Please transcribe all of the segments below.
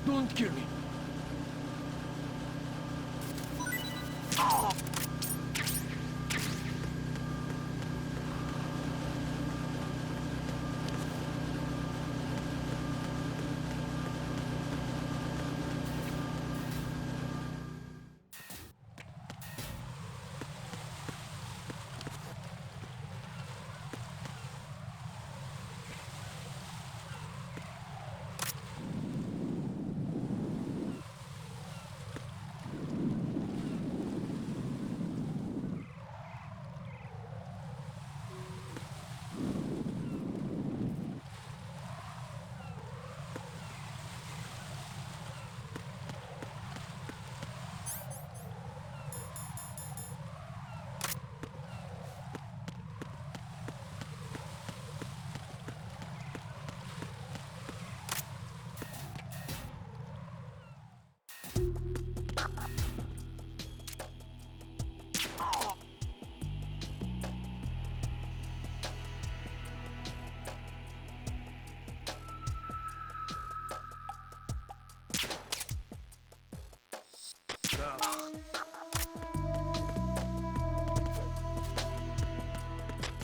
Don't kill me.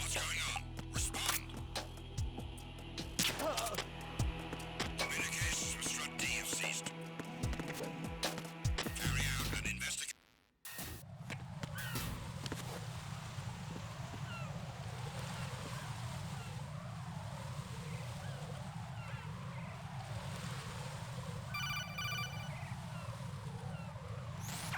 What's going on? Respond. Communications with Strut D have ceased. Carry out an investigation.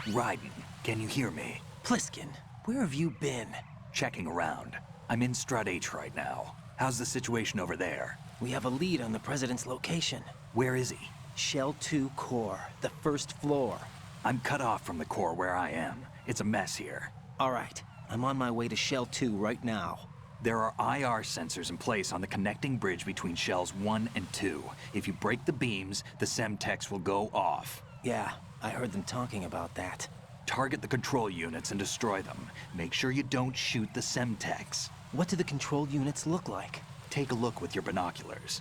Raiden, can you hear me? Pliskin, where have you been? Checking around. I'm in Strut H right now. How's the situation over there? We have a lead on the President's location. Where is he? Shell 2 core, the first floor. I'm cut off from the core where I am. It's a mess here. All right, I'm on my way to Shell 2 right now. There are IR sensors in place on the connecting bridge between Shells 1 and 2. If you break the beams, the Semtex will go off. Yeah, I heard them talking about that. Target the control units and destroy them. Make sure you don't shoot the Semtex. What do the control units look like? Take a look with your binoculars.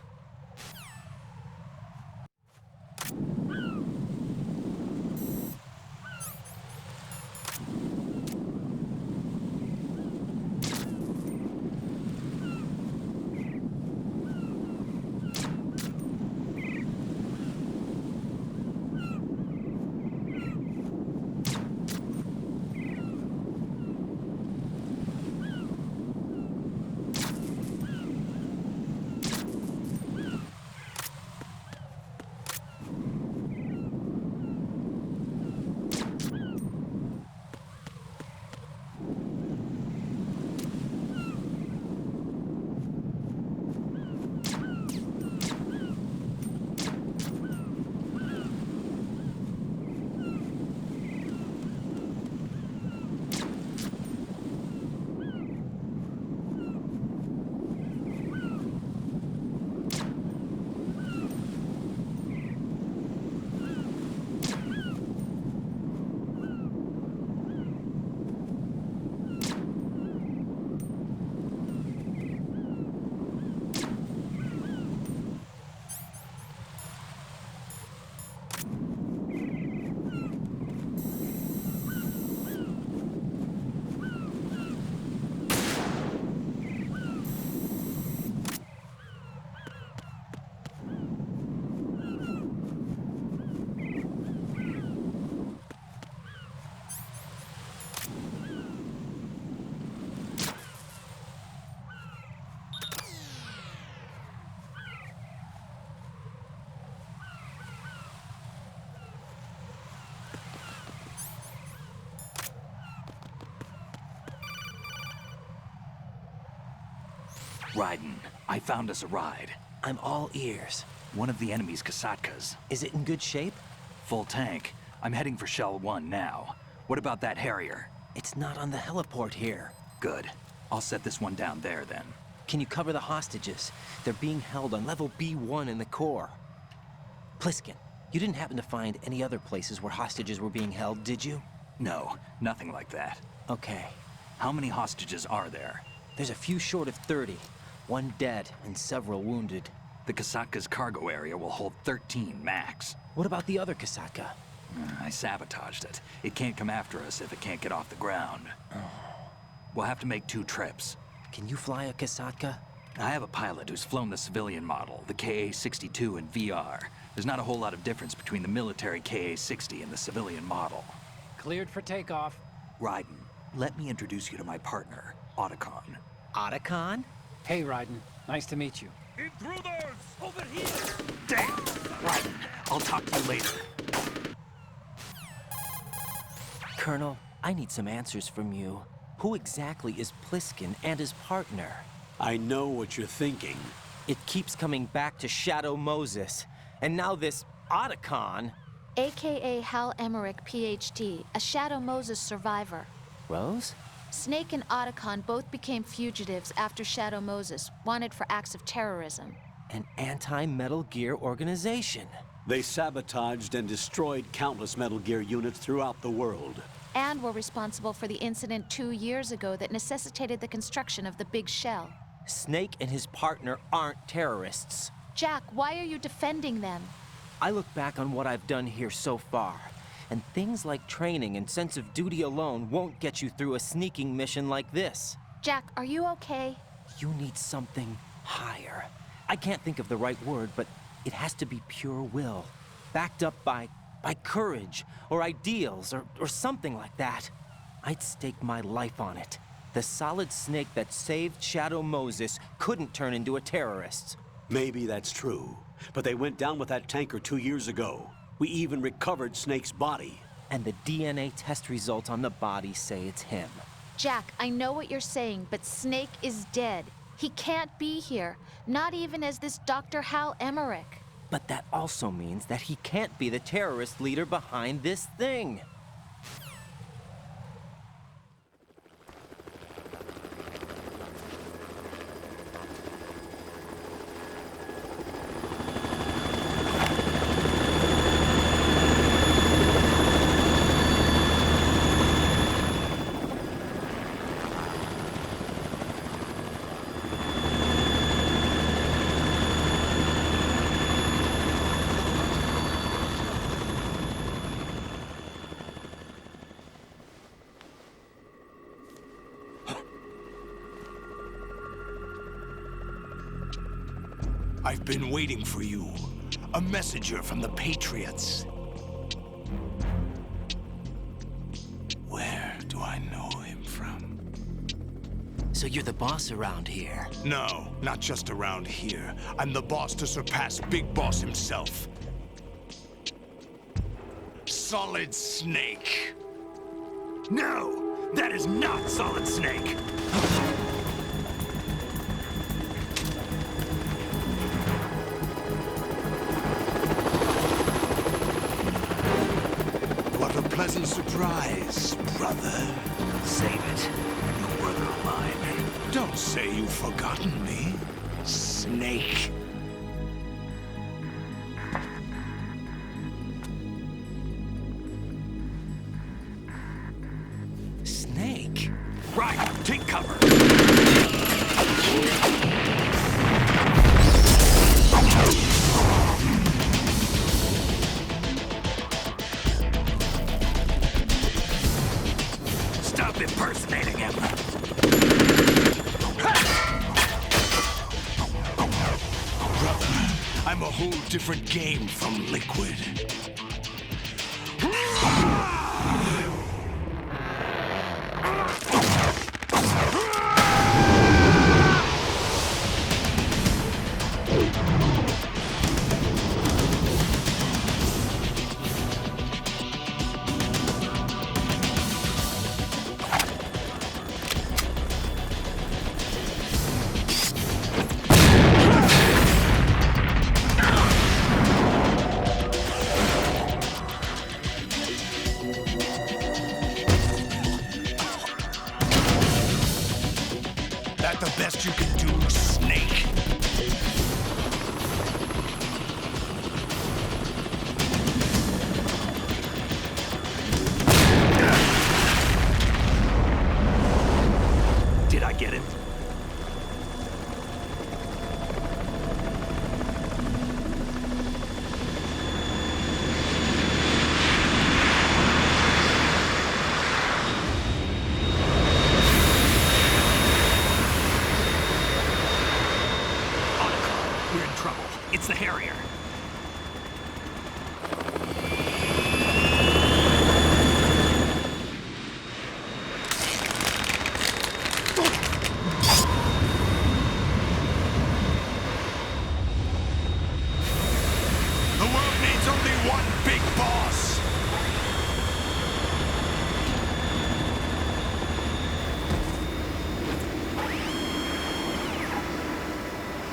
Raiden, I found us a ride. I'm all ears. One of the enemy's Kasatkas. Is it in good shape? Full tank. I'm heading for Shell 1 now. What about that Harrier? It's not on the heliport here. Good. I'll set this one down there then. Can you cover the hostages? They're being held on level B1 in the core. Pliskin, you didn't happen to find any other places where hostages were being held, did you? No, nothing like that. Okay. How many hostages are there? There's a few short of 30. One dead and several wounded. The Kasatka's cargo area will hold 13 max. What about the other Kasatka? I sabotaged it. It can't come after us if it can't get off the ground. We'll have to make 2 trips. Can you fly a Kasatka? I have a pilot who's flown the civilian model, the KA-62 in VR. There's not a whole lot of difference between the military KA-60 and the civilian model. Cleared for takeoff. Raiden, let me introduce you to my partner, Otacon. Otacon? Hey, Raiden. Nice to meet you. Intruders! Over here! Damn! Raiden, I'll talk to you later. Colonel, I need some answers from you. Who exactly is Pliskin and his partner? I know what you're thinking. It keeps coming back to Shadow Moses. And now this Otacon. AKA Hal Emmerich, PhD, a Shadow Moses survivor. Rose? Snake and Otacon both became fugitives after Shadow Moses, wanted for acts of terrorism. An anti-Metal Gear organization. They sabotaged and destroyed countless Metal Gear units throughout the world. And were responsible for the incident 2 years ago that necessitated the construction of the Big Shell. Snake and his partner aren't terrorists. Jack, why are you defending them? I look back on what I've done here so far, and things like training and sense of duty alone won't get you through a sneaking mission like this. Jack, are you okay? You need something higher. I can't think of the right word, but it has to be pure will, backed up by courage, or ideals, or something like that. I'd stake my life on it. The Solid Snake that saved Shadow Moses couldn't turn into a terrorist. Maybe that's true, but they went down with that tanker 2 years ago. We even recovered Snake's body. And the DNA test results on the body say it's him. Jack, I know what you're saying, but Snake is dead. He can't be here, not even as this Dr. Hal Emmerich. But that also means that he can't be the terrorist leader behind this thing. I've been waiting for you. A messenger from the Patriots. Where do I know him from? So you're the boss around here? No, not just around here. I'm the boss to surpass Big Boss himself. Solid Snake. No! That is not Solid Snake! What a pleasant surprise, brother. Save it. You're no brother of mine. Don't say you've forgotten me, Snake. Snake? Right, take cover! Stop impersonating him! Brother, I'm a whole different game from Liquid. That the best you can do, Snake? Did I get it? There's only one big boss!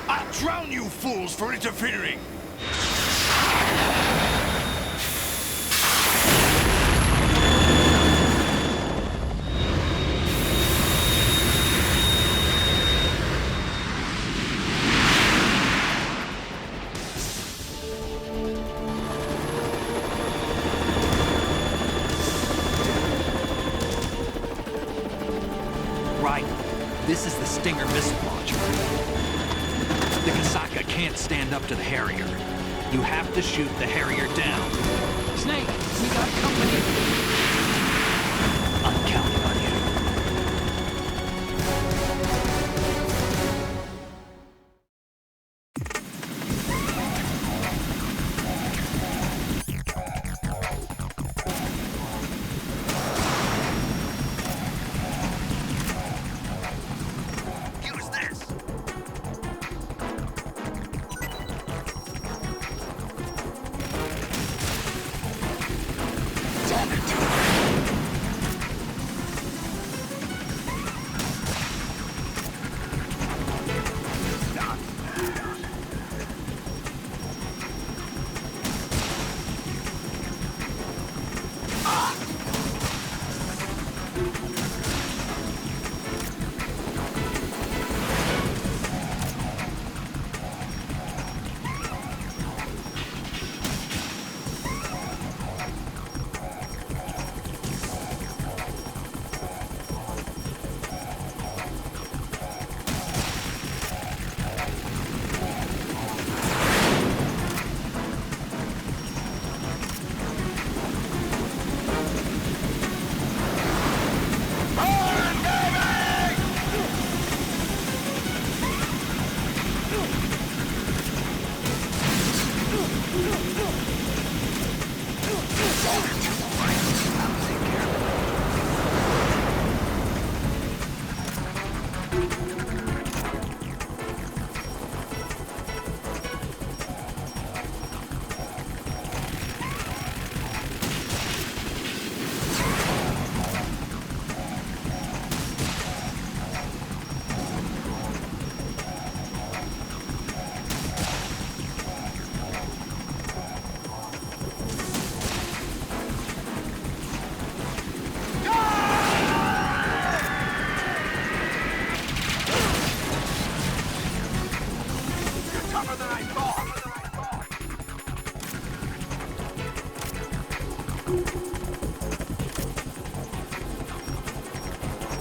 I'll drown you fools for interfering! Right. This is the Stinger missile launcher. The Kasaka can't stand up to the Harrier. You have to shoot the Harrier down. Snake, we got company. I'm counting on you. Use this! Talking to me!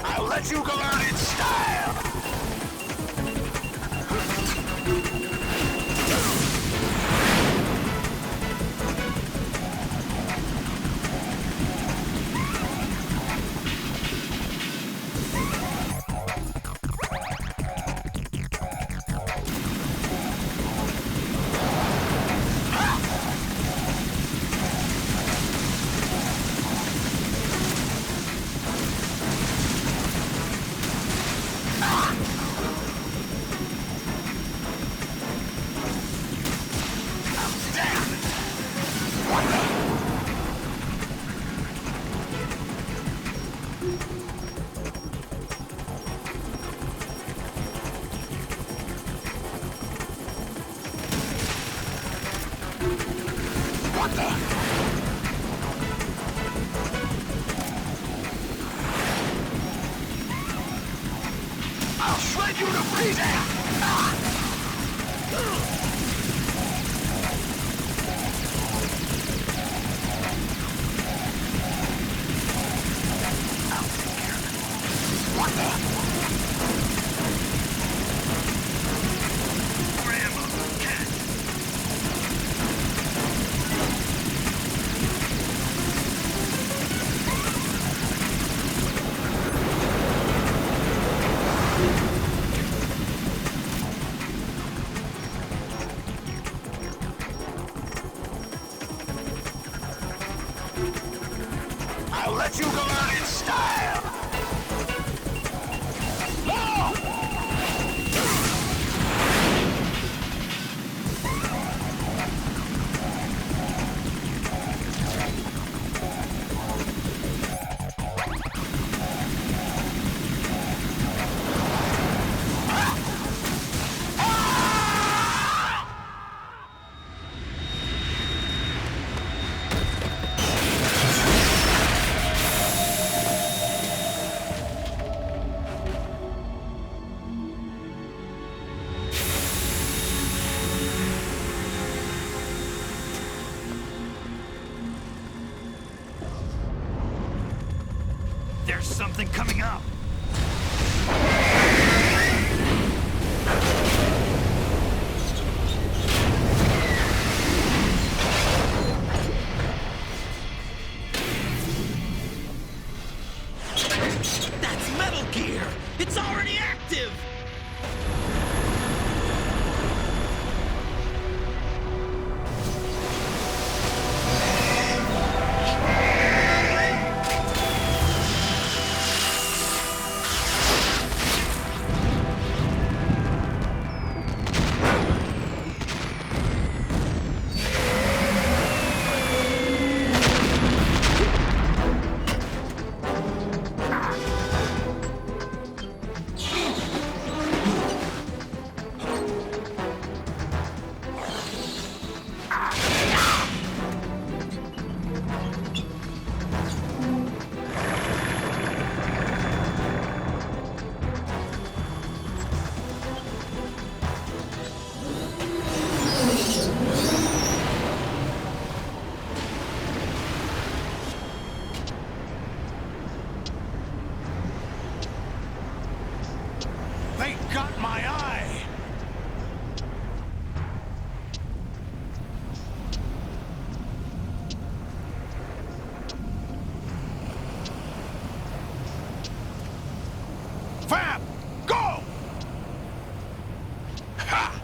I'll let you go out in style! What the? I'll shred you to pieces! What the? Grandma, catch! I'll let you go out in style! No! There's something coming up! That's Metal Gear! It's already active! They got my eye! Fab! Go! Ha!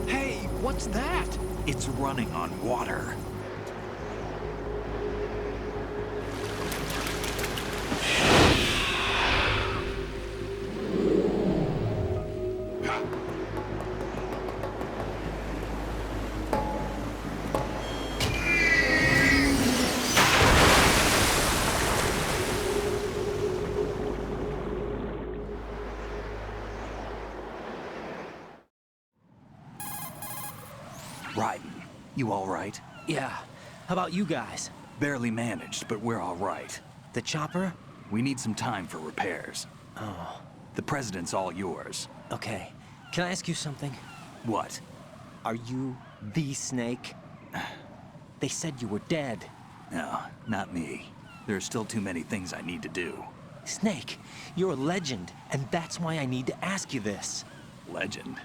Hey, what's that? It's running on water. Raiden, you all right? Yeah. How about you guys? Barely managed, but we're all right. The chopper? We need some time for repairs. Oh, The president's all yours. okay. Can I ask you something? What? Are you the Snake? They said you were dead. No, not me. There are still too many things I need to do. Snake, you're a legend, and that's why I need to ask you this. Legend?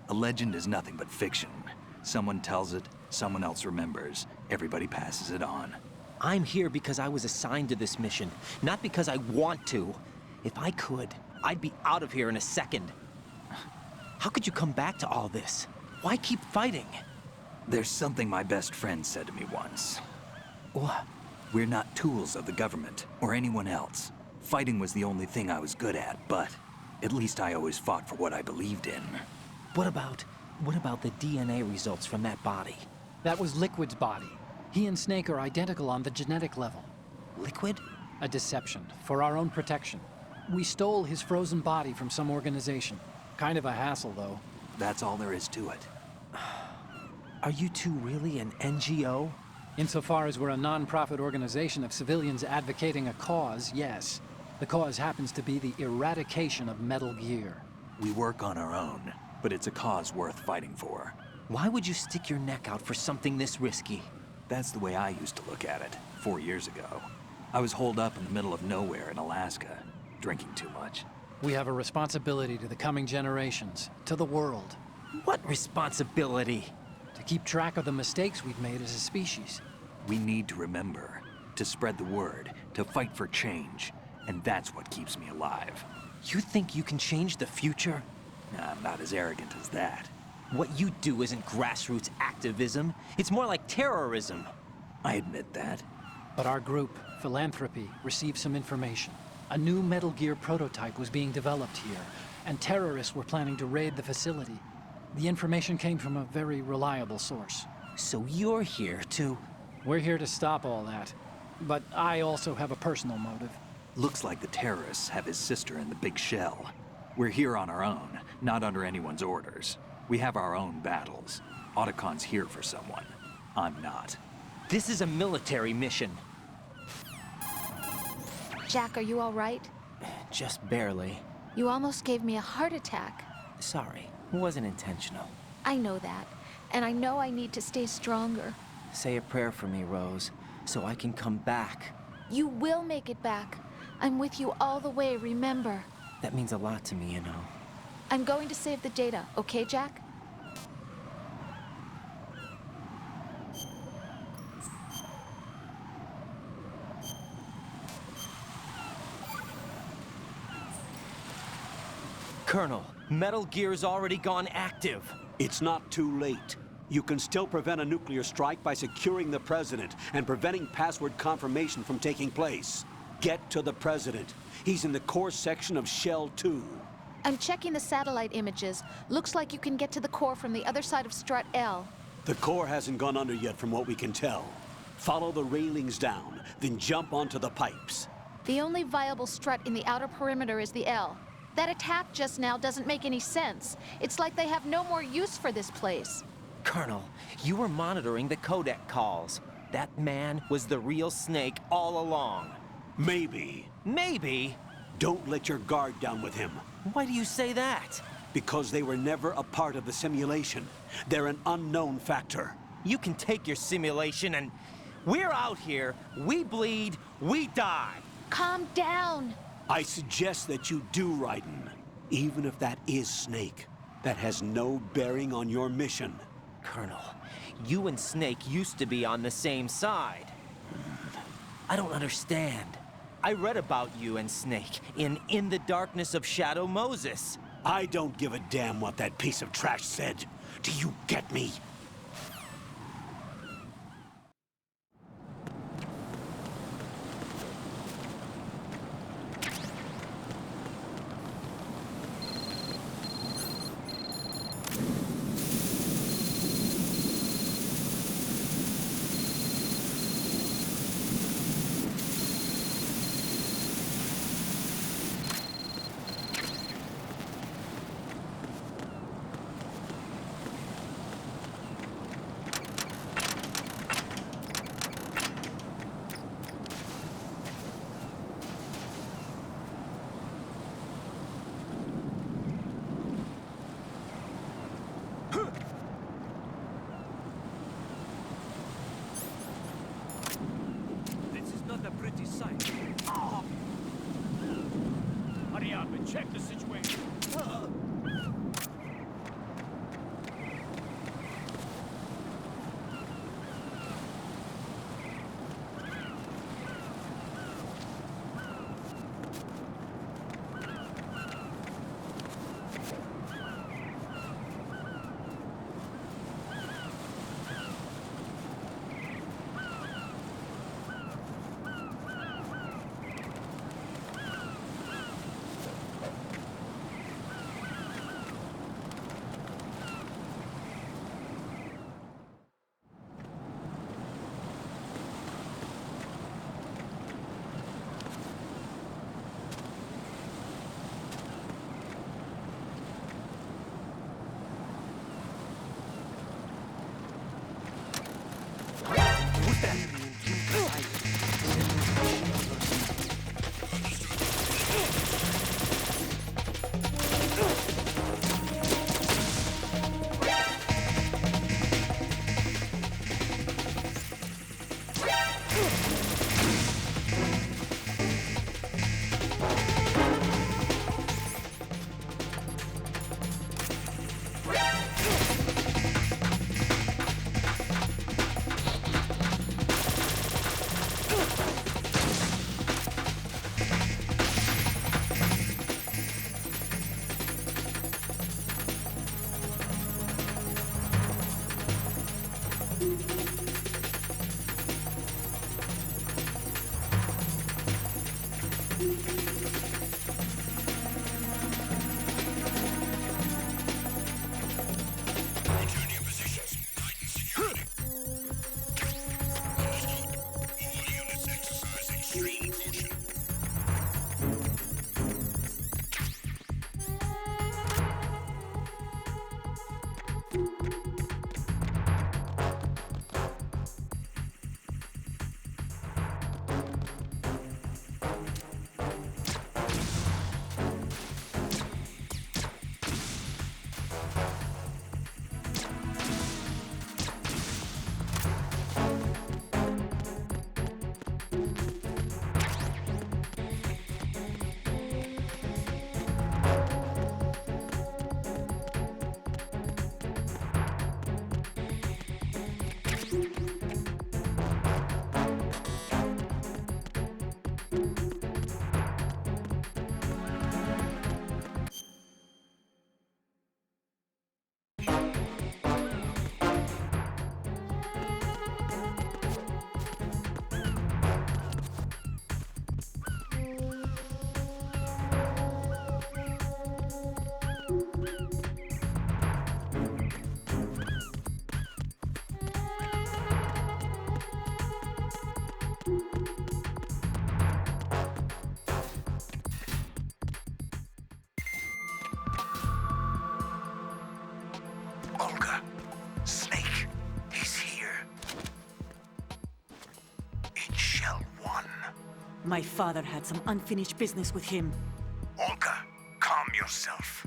A legend is nothing but fiction. Someone tells it, someone else remembers. Everybody passes it on. I'm here because I was assigned to this mission, not because I want to. If I could, I'd be out of here in a second. How could you come back to all this? Why keep fighting? There's something my best friend said to me once. What? We're not tools of the government or anyone else. Fighting was the only thing I was good at, but at least I always fought for what I believed in. What about the DNA results from that body? That was Liquid's body. He and Snake are identical on the genetic level. Liquid? A deception, for our own protection. We stole his frozen body from some organization. Kind of a hassle, though. That's all there is to it. Are you two really an NGO? Insofar as we're a non-profit organization of civilians advocating a cause, yes. The cause happens to be the eradication of Metal Gear. We work on our own, but it's a cause worth fighting for. Why would you stick your neck out for something this risky? That's the way I used to look at it, 4 years ago. I was holed up in the middle of nowhere in Alaska, drinking too much. We have a responsibility to the coming generations, to the world, What responsibility? to keep track of the mistakes we've made as a species. We need to remember, to spread the word, to fight for change, and that's what keeps me alive. You think you can change the future? I'm not as arrogant as that. What you do isn't grassroots activism. It's more like terrorism. I admit that. But our group, Philanthropy, received some information. A new Metal Gear prototype was being developed here, and terrorists were planning to raid the facility. The information came from a very reliable source. So you're here to... We're here to stop all that. but I also have a personal motive. Looks like the terrorists have his sister in the big shell. We're here on our own, not under anyone's orders. We have our own battles. Otacon's here for someone. I'm not. This is a military mission. Jack, are you all right? Just barely. You almost gave me a heart attack. Sorry, it wasn't intentional. I know that, and I know I need to stay stronger. Say a prayer for me, Rose, so I can come back. You will make it back. I'm with you all the way, remember? That means a lot to me, you know. I'm going to save the data, okay, Jack? Colonel, Metal Gear's already gone active. It's not too late. You can still prevent a nuclear strike by securing the President and preventing password confirmation from taking place. Get to the President. He's in the core section of Shell 2. I'm checking the satellite images. Looks like you can get to the core from the other side of Strut L. The core hasn't gone under yet from what we can tell. Follow the railings down, then jump onto the pipes. The only viable strut in the outer perimeter is the L. That attack just now doesn't make any sense. It's like they have no more use for this place. Colonel, you were monitoring the codec calls. That man was the real Snake all along. Maybe. Maybe? Don't let your guard down with him. Why do you say that? Because they were never a part of the simulation. They're an unknown factor. You can take your simulation and... We're out here, we bleed, we die. Calm down. I suggest that you do, Raiden. Even if that is Snake, that has no bearing on your mission. Colonel, you and Snake used to be on the same side. I don't understand. I read about you and Snake in the Darkness of Shadow Moses. I don't give a damn what that piece of trash said. Do you get me? Hurry up and check the situation. My father had some unfinished business with him. Olga, calm yourself.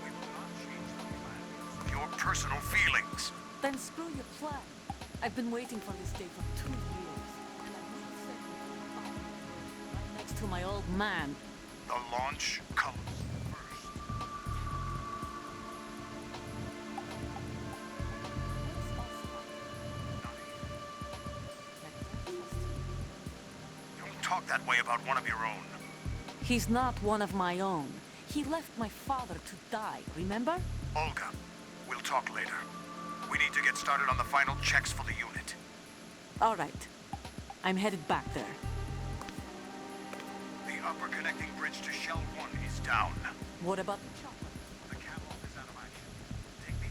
We will not change the plan because of your personal feelings. Then screw your plan. I've been waiting for this day for 2 years. And I will send you right next to my old man. The launch comes first. Don't talk that way about one of your own. He's not one of my own. He left my father to die, remember? Olga, we'll talk later. We need to get started on the final checks for the unit. All right. I'm headed back there. The upper connecting bridge to Shell 1 is down. What about the chopper? The catwalk is out of action. Take me.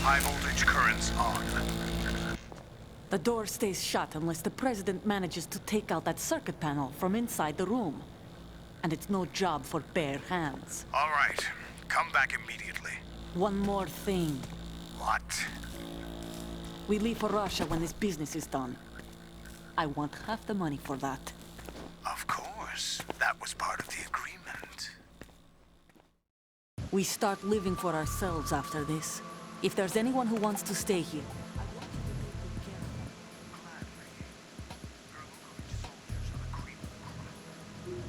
High voltage currents on. The door stays shut unless the President manages to take out that circuit panel from inside the room. And it's no job for bare hands. All right. Come back immediately. One more thing. What? We leave for Russia when this business is done. I want half the money for that. Of course. That was part of the agreement. We start living for ourselves after this. If there's anyone who wants to stay here, I want you to take good care of them. Gladly. Gurlukovich soldiers are the cream of the crop.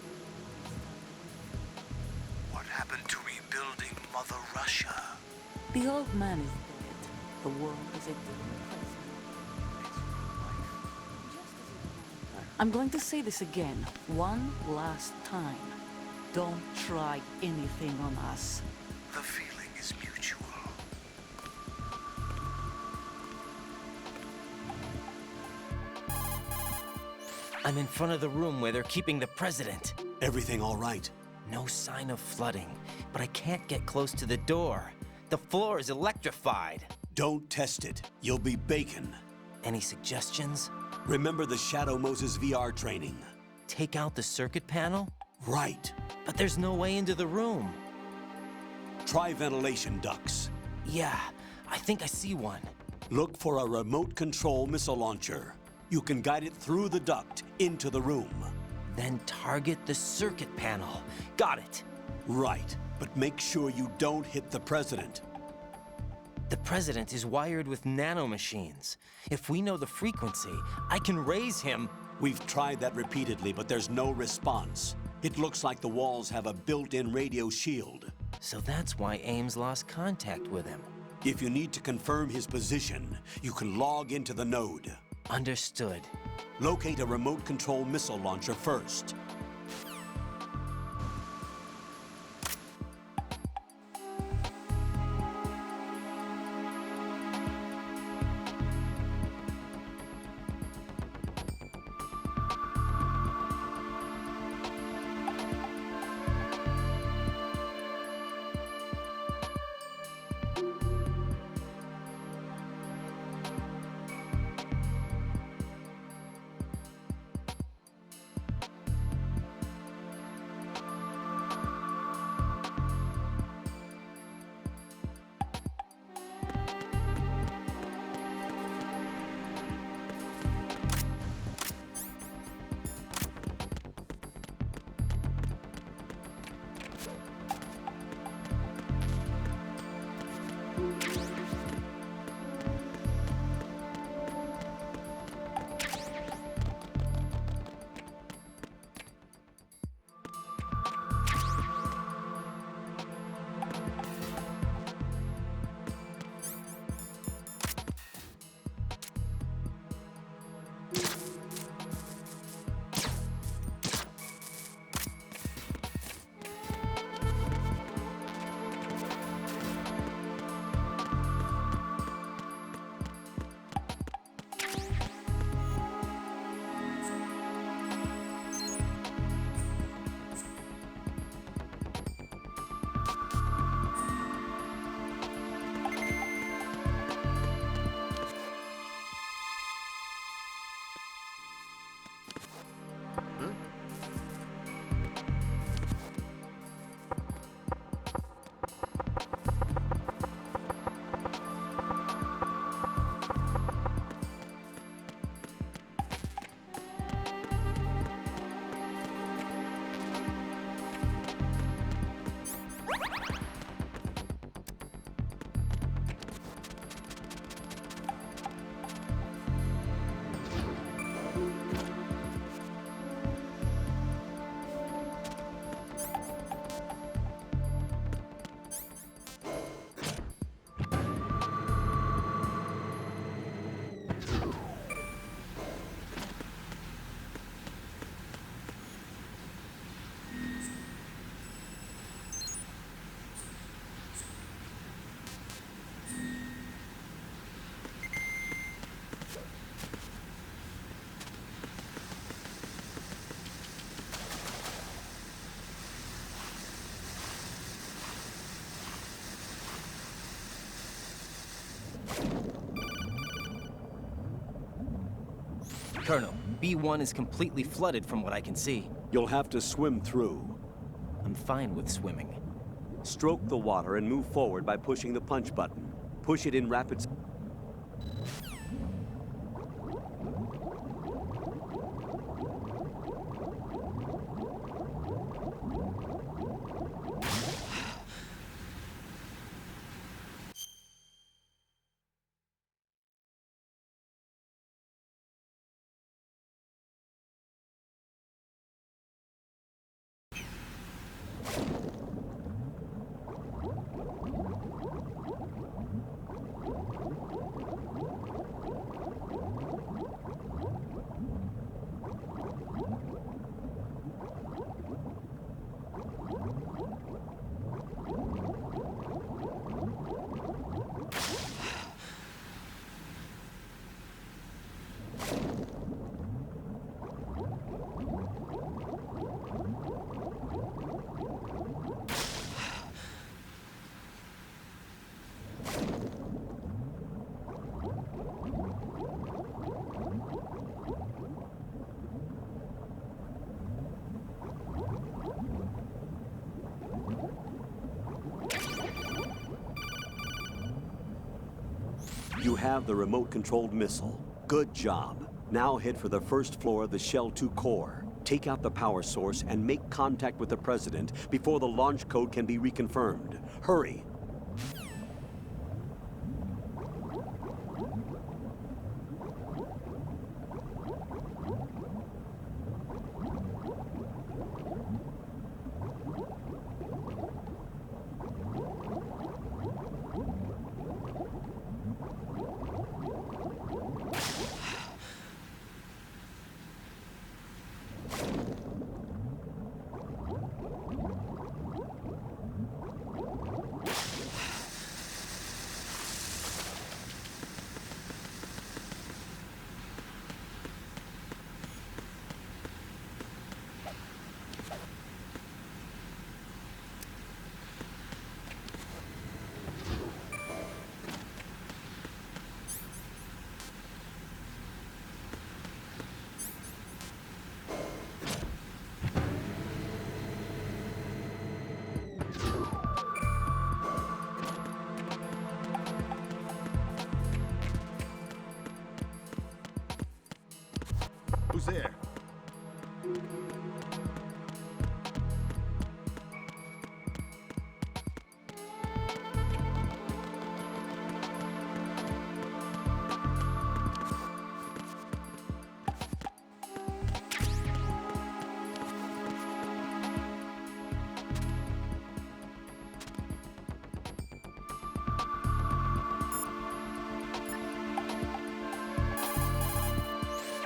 What happened to rebuilding Mother Russia? The old man is dead. The world is a different place now. I'm going to say this again, one last time. Don't try anything on us. The feeling is mutual. I'm in front of the room where they're keeping the president. Everything all right? No sign of flooding, but I can't get close to the door. The floor is electrified. Don't test it. You'll be bacon. Any suggestions? Remember the Shadow Moses VR training? Take out the circuit panel? Right. But there's no way into the room. Try ventilation ducts. Yeah, I think I see one. Look for a remote control missile launcher. You can guide it through the duct into the room. Then target the circuit panel. Got it. Right, but make sure you don't hit the president. The president is wired with nanomachines. If we know the frequency, I can raise him. We've tried that repeatedly, but there's no response. It looks like the walls have a built-in radio shield. So that's why Ames lost contact with him. If you need to confirm his position, you can log into the node. Understood. Locate a remote control missile launcher first. Colonel, B1 is completely flooded from what I can see. You'll have to swim through. I'm fine with swimming. Stroke the water and move forward by pushing the punch button. Push it in rapid... You have the remote-controlled missile. Good job. Now head for the first floor of the Shell 2 core. Take out the power source and make contact with the President before the launch code can be reconfirmed. Hurry. Who's there?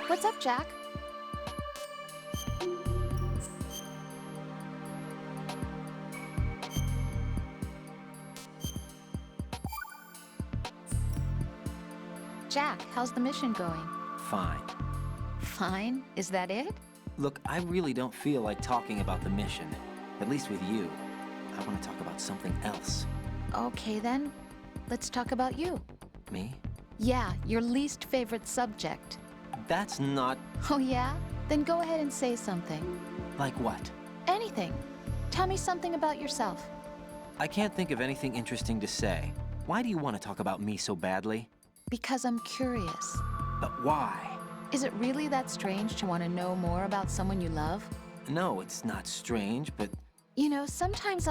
What's up, Jack? Jack, how's the mission going? Fine. Fine? Is that it? Look, I really don't feel like talking about the mission. At least with you. I want to talk about something else. Okay then, let's talk about you. Me? Yeah, your least favorite subject. That's not... Oh yeah? Then go ahead and say something. like what? Anything. Tell me something about yourself. I can't think of anything interesting to say. Why do you want to talk about me so badly? Because I'm curious. But why? Is it really that strange to want to know more about someone you love? No, it's not strange, but... You know, sometimes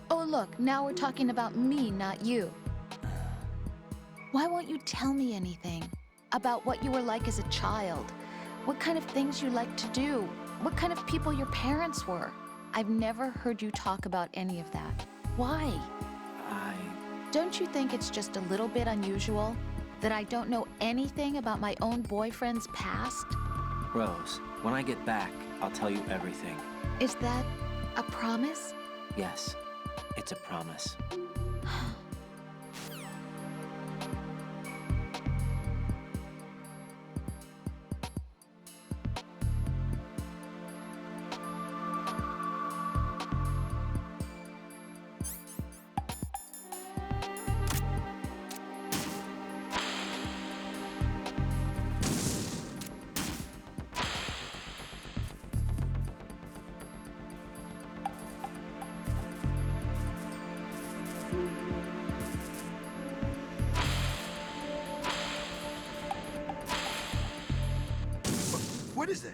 Oh look, now we're talking about me, not you. Why won't you tell me anything? About what you were like as a child? What kind of things you liked to do? What kind of people your parents were? I've never heard you talk about any of that. Why? Don't you think it's just a little bit unusual that I don't know anything about my own boyfriend's past? Rose, when I get back, I'll tell you everything. Is that a promise? Yes, it's a promise. is that?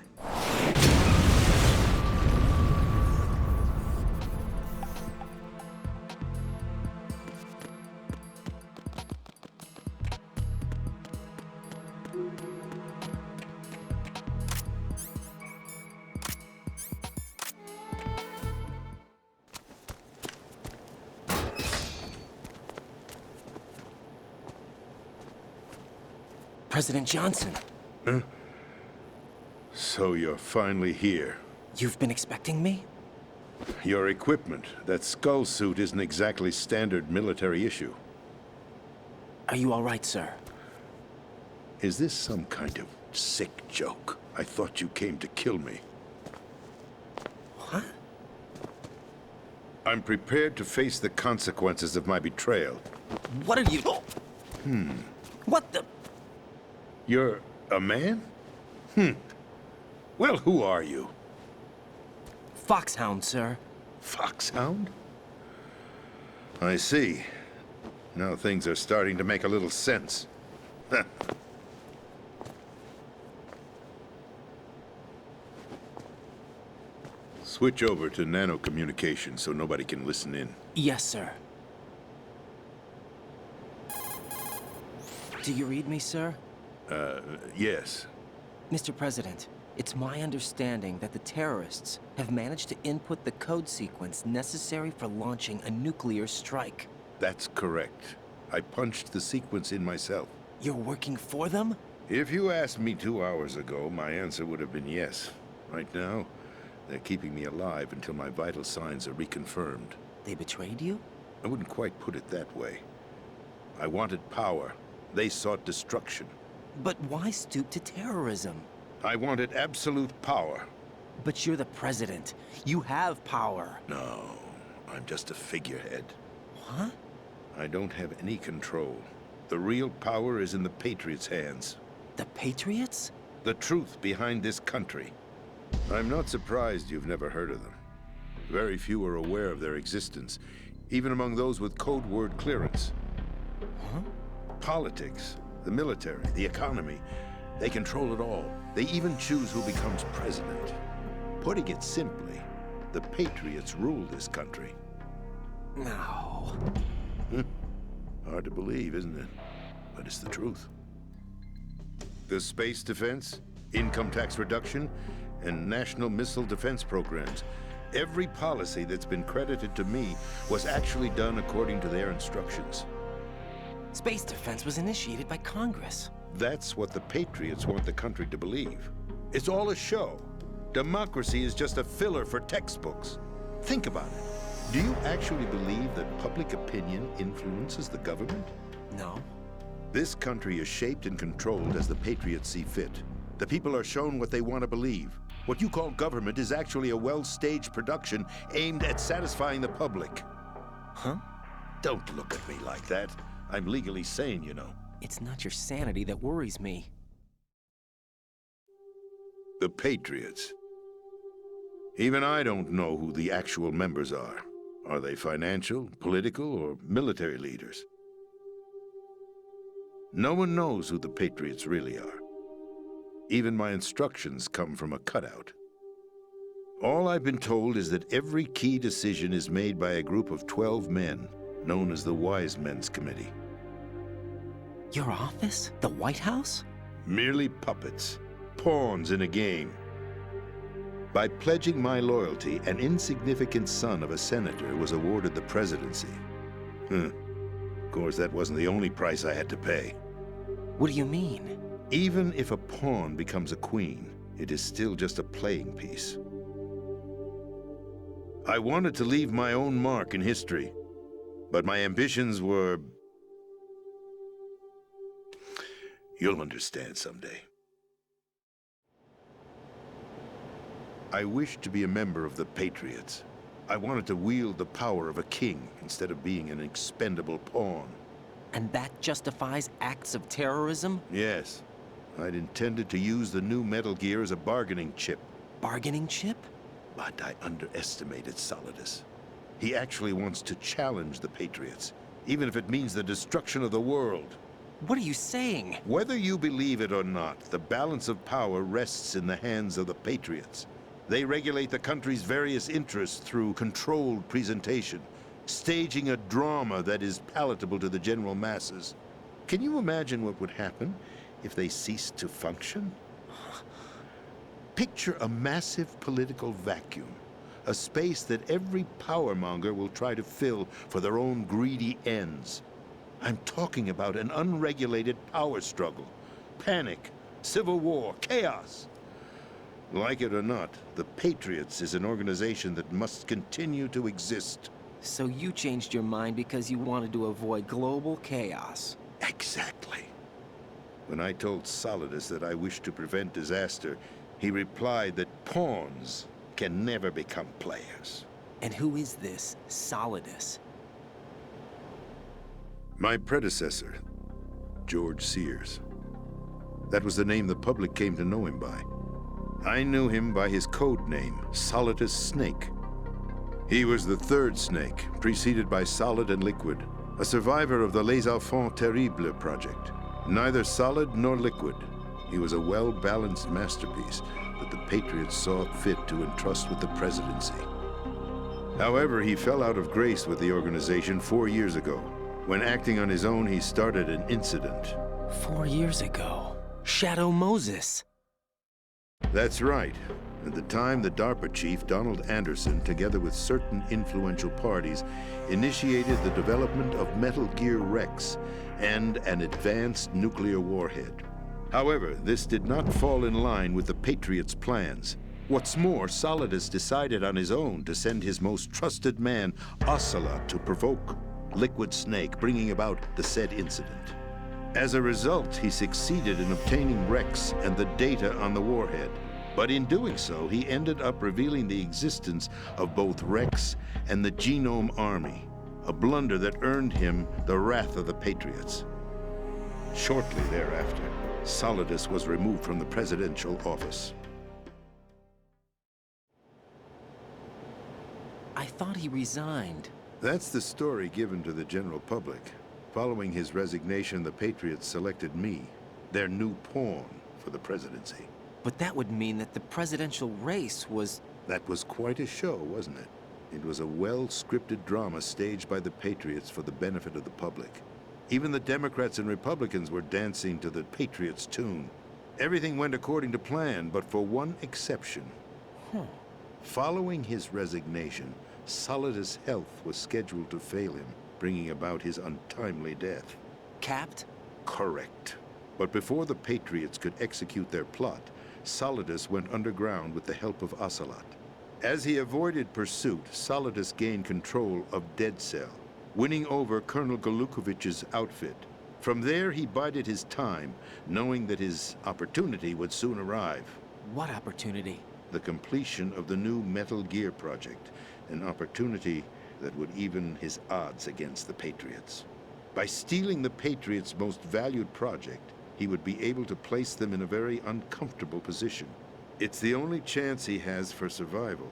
President Johnson, So you're finally here. you've been expecting me? Your equipment, that skull suit isn't exactly standard military issue. Are you all right, sir? Is this some kind of sick joke? I thought you came to kill me. What? I'm prepared to face the consequences of my betrayal. What are you... What the... You're a man? Well, who are you? Foxhound, sir. Foxhound? I see. Now things are starting to make a little sense. Switch over to nano communication so nobody can listen in. Yes, sir. Do you read me, sir? Yes. Mr. President, it's my understanding that the terrorists have managed to input the code sequence necessary for launching a nuclear strike. That's correct. I punched the sequence in myself. You're working for them? If you asked me 2 hours ago, my answer would have been yes. Right now, they're keeping me alive until my vital signs are reconfirmed. They betrayed you? I wouldn't quite put it that way. I wanted power. They sought destruction. But why stoop to terrorism? I wanted absolute power. But you're the president. You have power. No, I'm just a figurehead. What? I don't have any control. The real power is in the Patriots' hands. The Patriots? The truth behind this country. I'm not surprised you've never heard of them. Very few are aware of their existence, even among those with code word clearance. Huh? Politics, the military, the economy, they control it all. They even choose who becomes president. Putting it simply, the Patriots rule this country. No. Hard to believe, isn't it? But it's the truth. The space defense, income tax reduction, and national missile defense programs. Every policy that's been credited to me was actually done according to their instructions. Space defense was initiated by Congress. That's what the Patriots want the country to believe. It's all a show. Democracy is just a filler for textbooks. Think about it. Do you actually believe that public opinion influences the government? No. This country is shaped and controlled as the Patriots see fit. The people are shown what they want to believe. What you call government is actually a well-staged production aimed at satisfying the public. Huh? Don't look at me like that. I'm legally sane, you know. It's not your sanity that worries me. The Patriots. Even I don't know who the actual members are. Are they financial, political, or military leaders? No one knows who the Patriots really are. Even my instructions come from a cutout. All I've been told is that every key decision is made by a group of 12 men, known as the Wise Men's Committee. Your office? The White House? Merely puppets, pawns in a game. By pledging my loyalty, an insignificant son of a senator was awarded the presidency. Of course, that wasn't the only price I had to pay. What do you mean? Even if a pawn becomes a queen, it is still just a playing piece. I wanted to leave my own mark in history, but my ambitions were... You'll understand someday. I wished to be a member of the Patriots. I wanted to wield the power of a king instead of being an expendable pawn. And that justifies acts of terrorism? Yes. I'd intended to use the new Metal Gear as a bargaining chip. Bargaining chip? But I underestimated Solidus. He actually wants to challenge the Patriots, even if it means the destruction of the world. What are you saying? Whether you believe it or not, the balance of power rests in the hands of the Patriots. They regulate the country's various interests through controlled presentation, staging a drama that is palatable to the general masses. Can you imagine what would happen if they ceased to function? Picture a massive political vacuum, a space that every powermonger will try to fill for their own greedy ends. I'm talking about an unregulated power struggle, panic, civil war, chaos. Like it or not, the Patriots is an organization that must continue to exist. So you changed your mind because you wanted to avoid global chaos. Exactly. When I told Solidus that I wished to prevent disaster, he replied that pawns can never become players. And who is this Solidus? My predecessor, George Sears. That was the name the public came to know him by. I knew him by his code name, Solidus Snake. He was the third Snake, preceded by Solid and Liquid, a survivor of the Les Enfants Terribles project. Neither solid nor liquid, he was a well-balanced masterpiece that the Patriots saw fit to entrust with the presidency. However, he fell out of grace with the organization 4 years ago. When acting on his own, he started an incident. 4 years ago. Shadow Moses. That's right. At the time, the DARPA chief, Donald Anderson, together with certain influential parties, initiated the development of Metal Gear Rex and an advanced nuclear warhead. However, this did not fall in line with the Patriots' plans. What's more, Solidus decided on his own to send his most trusted man, Ocelot, to provoke Liquid Snake, bringing about the said incident. As a result, he succeeded in obtaining Rex and the data on the warhead. But in doing so, he ended up revealing the existence of both Rex and the Genome Army, a blunder that earned him the wrath of the Patriots. Shortly thereafter, Solidus was removed from the presidential office. I thought he resigned. That's the story given to the general public. Following his resignation, the Patriots selected me, their new pawn, for the presidency. But that would mean that the presidential race was... That was quite a show, wasn't it? It was a well-scripted drama staged by the Patriots for the benefit of the public. Even the Democrats and Republicans were dancing to the Patriots' tune. Everything went according to plan, but for one exception. Following his resignation, Solidus' health was scheduled to fail him, bringing about his untimely death. Capped? Correct. But before the Patriots could execute their plot, Solidus went underground with the help of Ocelot. As he avoided pursuit, Solidus gained control of Dead Cell, winning over Colonel Golukovich's outfit. From there, he bided his time, knowing that his opportunity would soon arrive. What opportunity? The completion of the new Metal Gear project, an opportunity that would even his odds against the Patriots. By stealing the Patriots' most valued project, he would be able to place them in a very uncomfortable position. It's the only chance he has for survival.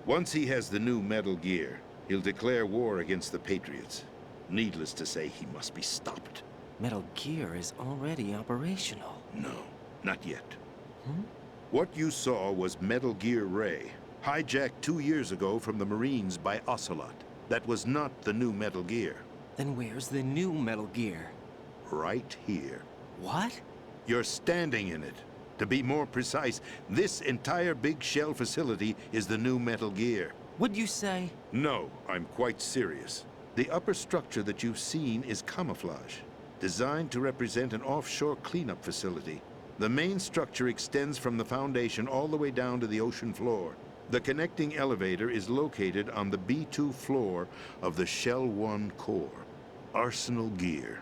Once he has the new Metal Gear, he'll declare war against the Patriots. Needless to say, he must be stopped. Metal Gear is already operational. No, not yet. What you saw was Metal Gear Ray, hijacked 2 years ago from the Marines by Ocelot. That was not the new Metal Gear. Then where's the new Metal Gear? Right here. What? You're standing in it. To be more precise, this entire big shell facility is the new Metal Gear. What'd you say? No, I'm quite serious. The upper structure that you've seen is camouflage, designed to represent an offshore cleanup facility. The main structure extends from the foundation all the way down to the ocean floor. The connecting elevator is located on the B2 floor of the Shell 1 core. Arsenal Gear.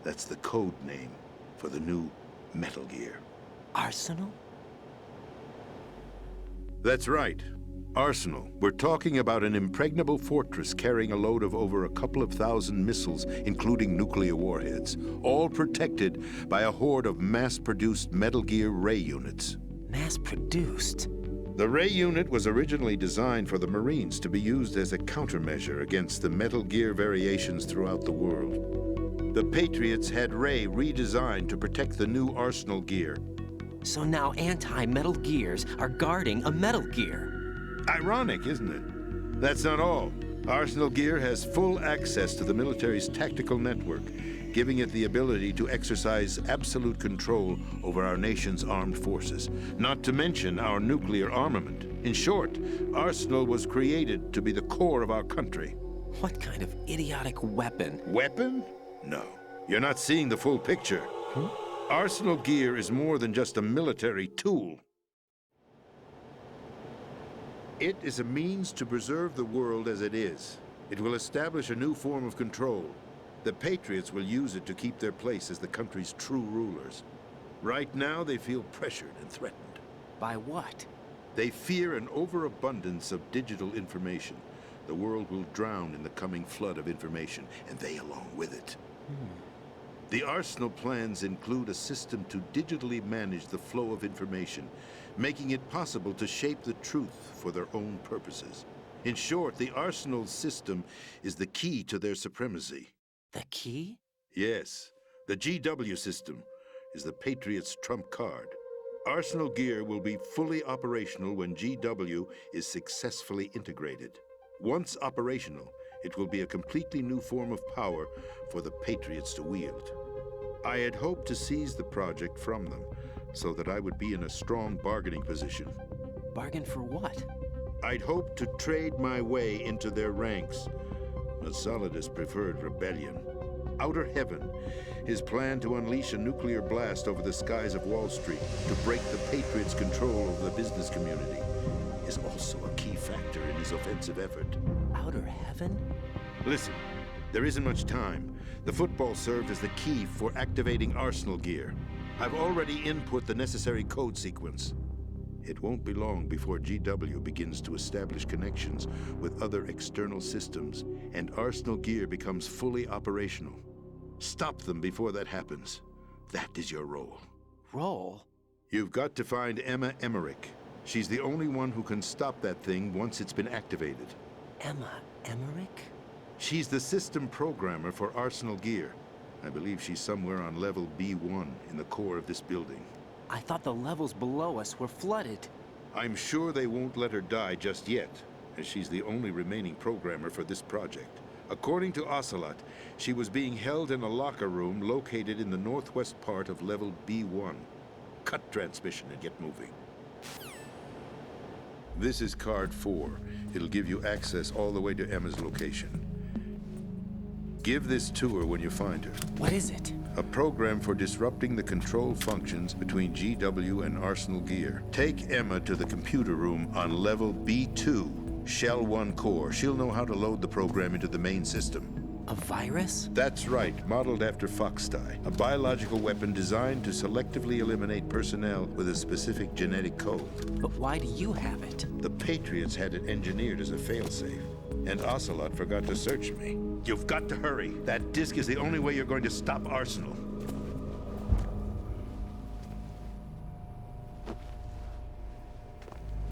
That's the code name for the new Metal Gear. Arsenal? That's right. Arsenal. We're talking about an impregnable fortress carrying a load of over a couple of thousand missiles, including nuclear warheads, all protected by a horde of mass-produced Metal Gear Ray units. Mass-produced? The Ray unit was originally designed for the Marines to be used as a countermeasure against the Metal Gear variations throughout the world. The Patriots had Ray redesigned to protect the new Arsenal gear. So now anti-Metal Gears are guarding a Metal Gear. Ironic, isn't it? That's not all. Arsenal Gear has full access to the military's tactical network, giving it the ability to exercise absolute control over our nation's armed forces, not to mention our nuclear armament. In short, Arsenal was created to be the core of our country. What kind of idiotic weapon? Weapon? No. You're not seeing the full picture. Arsenal Gear is more than just a military tool. It is a means to preserve the world as it is. It will establish a new form of control. The Patriots will use it to keep their place as the country's true rulers. Right now, they feel pressured and threatened. By what? They fear an overabundance of digital information. The world will drown in the coming flood of information, and they along with it. The Arsenal plans include a system to digitally manage the flow of information, making it possible to shape the truth for their own purposes. In short, the Arsenal system is the key to their supremacy. The key? Yes, the GW system is the Patriots' trump card. Arsenal Gear will be fully operational when GW is successfully integrated. Once operational, it will be a completely new form of power for the Patriots to wield. I had hoped to seize the project from them, so that I would be in a strong bargaining position. Bargain for what? I'd hoped to trade my way into their ranks. But Solidus preferred rebellion. Outer Heaven, his plan to unleash a nuclear blast over the skies of Wall Street to break the Patriots' control over the business community, is also a key factor in his offensive effort. Outer Heaven? Listen, there isn't much time. The football served as the key for activating Arsenal Gear. I've already input the necessary code sequence. It won't be long before GW begins to establish connections with other external systems, and Arsenal Gear becomes fully operational. Stop them before that happens. That is your role. Role? You've got to find Emma Emmerich. She's the only one who can stop that thing once it's been activated. Emma Emmerich? She's the system programmer for Arsenal Gear. I believe she's somewhere on level B1 in the core of this building. I thought the levels below us were flooded. I'm sure they won't let her die just yet, as she's the only remaining programmer for this project. According to Ocelot, she was being held in a locker room located in the northwest part of level B1. Cut transmission and get moving. This is card 4. It'll give you access all the way to Emma's location. Give this to her when you find her. What is it? A program for disrupting the control functions between GW and Arsenal Gear. Take Emma to the computer room on level B2, Shell 1 core. She'll know how to load the program into the main system. A virus? That's right, modeled after Foxdie, a biological weapon designed to selectively eliminate personnel with a specific genetic code. But why do you have it? The Patriots had it engineered as a failsafe, and Ocelot forgot to search me. You've got to hurry. That disk is the only way you're going to stop Arsenal.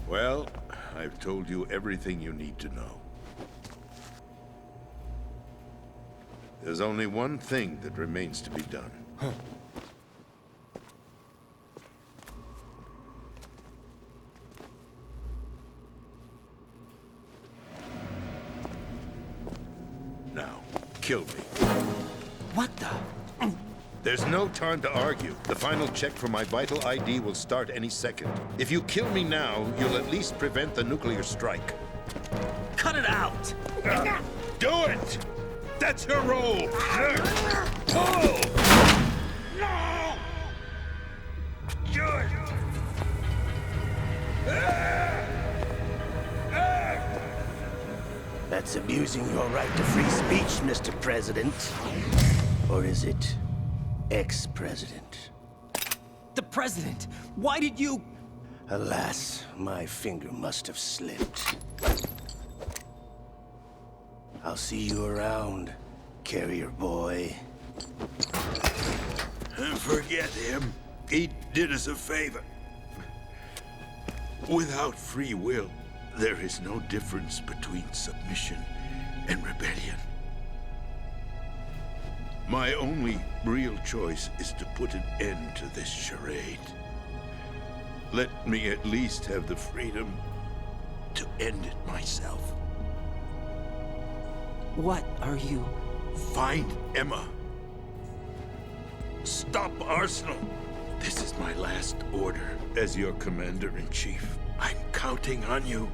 Well, I've told you everything you need to know. There's only one thing that remains to be done. Now, kill me. What the? There's no time to argue. The final check for my vital ID will start any second. If you kill me now, you'll at least prevent the nuclear strike. Cut it out! Do it! That's your role! Pull! No! Do it! That's abusing your right to free speech, Mr. President. Or is it ex-president? The president! Why did you... Alas, my finger must have slipped. I'll see you around, carrier boy. Forget him. He did us a favor. Without free will, there is no difference between submission and rebellion. My only real choice is to put an end to this charade. Let me at least have the freedom to end it myself. What are you... Find Emma. Stop Arsenal. This is my last order as your commander-in-chief. I'm counting on you.